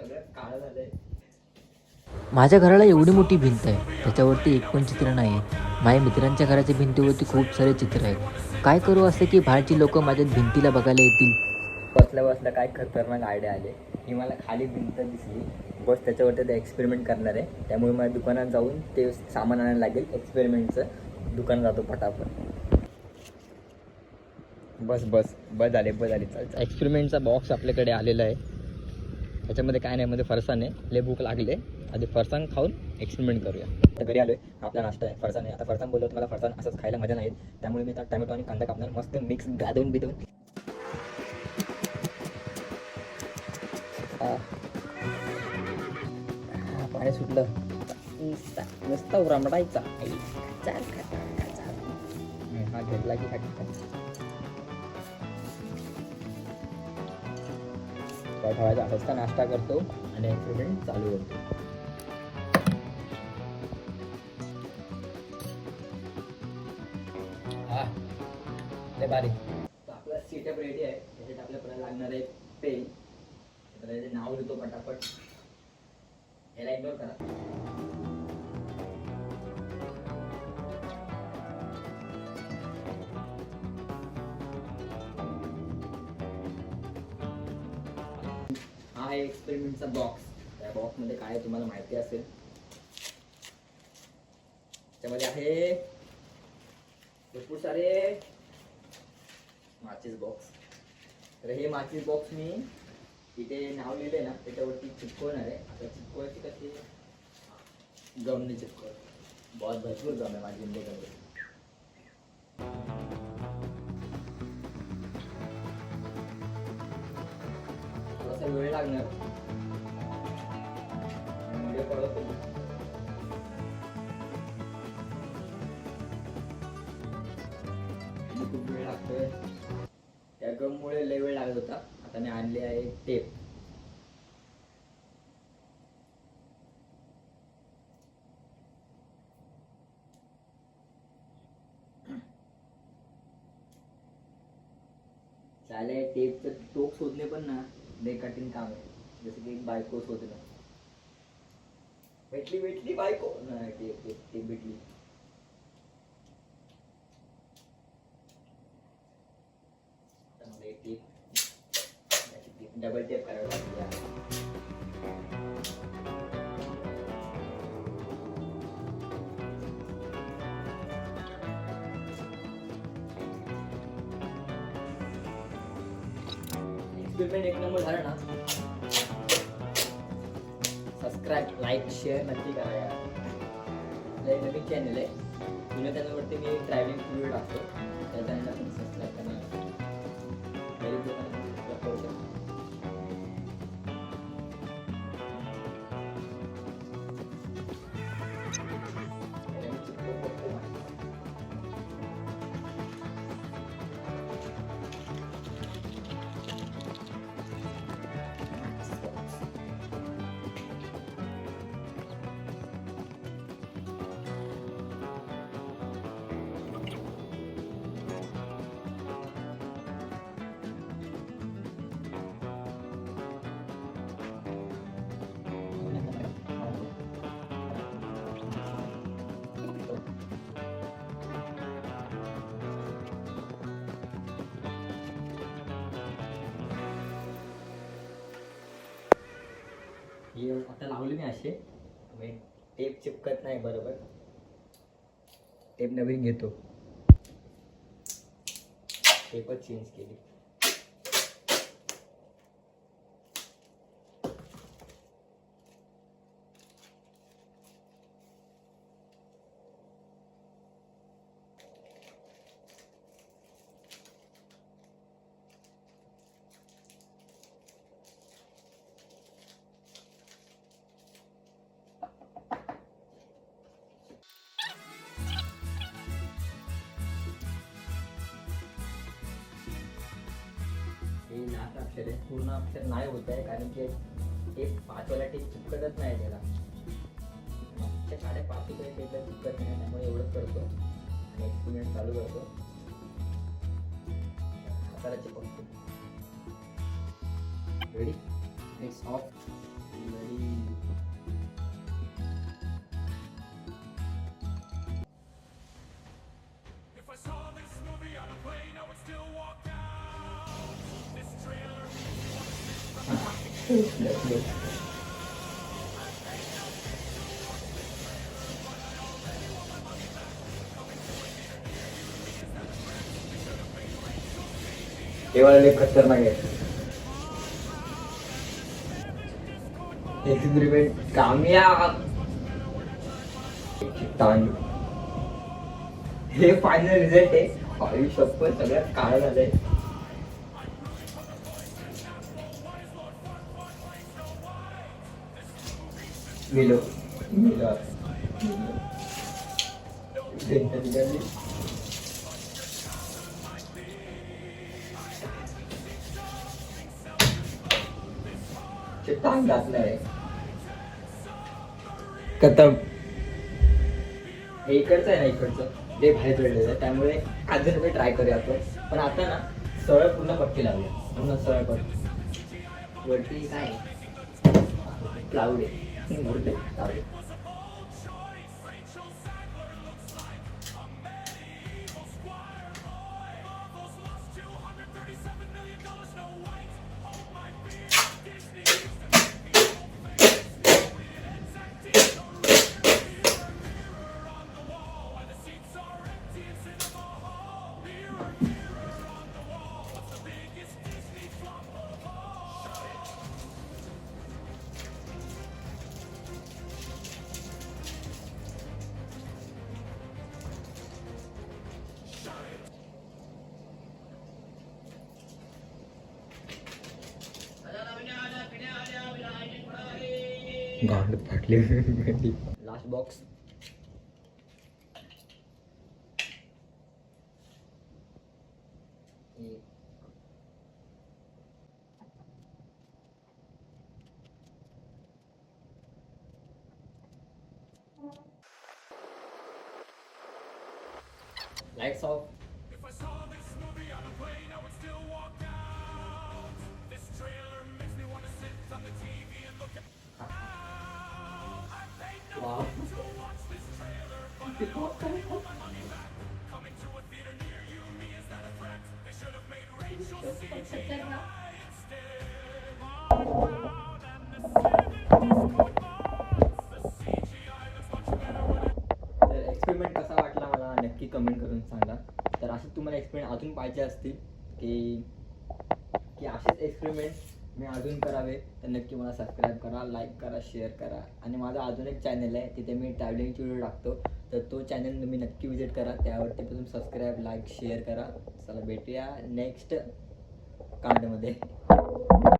सगळं काळं झालंय. माझ्या घराला एवढी मोठी भिंत आहे, त्याच्यावरती एक पण चित्र नाही आहे. माझ्या मित्रांच्या घराच्या भिंतीवरती खूप सारे चित्र आहेत. काय करू असं की बाहेरची लोक माझ्या भिंतीला बघायला येतील. बसल्या बसल्या काय खतरनाक आयडिया आले की मला खाली भिंत दिसली, बस त्याच्यावरती ते एक्सपेरिमेंट करणार आहे. त्यामुळे मला दुकानात जाऊन ते सामान आणायला लागेल. एक्सपेरिमेंटचं दुकान जातो पटापट. बस बस बस झाले चल. एक्सपेरिमेंटचा बॉक्स आपल्याकडे आलेला आहे. त्याच्यामध्ये काय नाही, मध्ये फरसाण आहे. लय भूक लागले, आधी फरसाण खाऊन एक्सपेरिमेंट करूया. आता घरी आलोय, आपला नाश्ता आहे फरसाण आहे. आता फरसाण बोललो मला फरसाण असंच खायला मजा नाही, त्यामुळे मी आता टोमॅटो आणि कांदा कापणार, मस्त मिक्स गादवून बिदवून. पाणी सुटलं, नुसता रमडायचा. हा घेतला की ठेवायचा. असता नाश्ता करतो आणि एक्सपेरिमेंट चालू करतो. हा लय भारी. आपला सेटअप रेडी आहे. त्याच्यात आपल्याला लागणार आहे पेन. तर नाव लिहितो पटापट, याला इग्नोर करा. हा आहे एक्सपेरिमेंटचा बॉक्स. त्या बॉक्समध्ये काय आहे तुम्हाला माहिती असेल. त्यामध्ये आहे भरपूर सारे माचीस बॉक्स. तर हे माचीस बॉक्स मी इथे नाव लिहिले ना त्याच्यावरती चिपकवणार आहे. आता चिपकवायची कशी, गमने चिपकव. भरपूर गम आहे माझी इंडियाकडे. थोडासा वेळ लागणार, व्हिडिओ पडतो. खूप वेळ लागतोय, त्या गममुळे लय वेळ लागत होता. आता मी आणले आहे टेप. चाले टेपचं टोक शोधणे पण ना लय कठीण काम आहे. जसं की एक बायको शोधणं. भेटली बायको नाही, टेप भेटली. डबल टेप करावं लागेल. एक्सपेरिमेंट एक नंबर झाला ना. सबस्क्राईब लाईक शेअर नक्की करा यार. नवीन चॅनल आहे, जुन्या चॅनलवरती मी ड्रायव्हिंग व्हिडिओ टाकतो. त्या चॅनलला तुम्ही सबस्क्राईब करा. हे आता लावले मी असे, टेप चिपकत नाही बरोबर. टेप नवीन घेतो, टेपच चेंज केली. हे लास्ट अक्षर आहे, पूर्ण अक्षर नाही होत आहे कारण की टेप 5 वाला टेप चिपकतच नाही त्याला. मागच्या 5.5 रुपये टेपला चिपकत नाही, त्यामुळे एवढंच करतो आणि एक्सपेरिमेंट चालू करतो. हाताला चिपकतो. Ready, it's of. हे वाला लय खतरनाक आहे. एक्सपेरिमेंट कामयाब. ताण. हे फायनल रिझल्ट आहे. आयुष्यात सगळ्यात काळ झालंय. गेलो गेलो ताण घातलाय. खतम. हे इकडचं आहे ना, इकडचं ते बाहेर पडलेलं आहे, त्यामुळे अजून मी ट्राय करूया आपण. पण आता ना सरळ पूर्ण पट्टी लावूया. पूर्ण सरळ पट्टी. वरती काय क्लाउड आहे. वरती cloud आहे. गांड फाटली. Last box. Lights off. Wow. तर एक्सपेरिमेंट कसा वाटला मला नक्की कमेंट करून सांगा. तर असं तुम्हाला एक्सपेरिमेंट अजून पाहिजे असतील की की असेच एक्सपेरिमेंट मी अजून करावे, तर नक्की मला सबस्क्राईब करा, लाईक करा, शेअर करा. आणि माझा अजून एक चॅनल आहे, तिथे मी ट्रॅव्हलिंगचे व्हिडिओ टाकतो, तर तो चॅनल तुम्ही नक्की विजिट करा. त्यावरती पण सबस्क्राईब, लाईक, शेअर करा. चला भेटूया नेक्स्ट कांडमध्ये.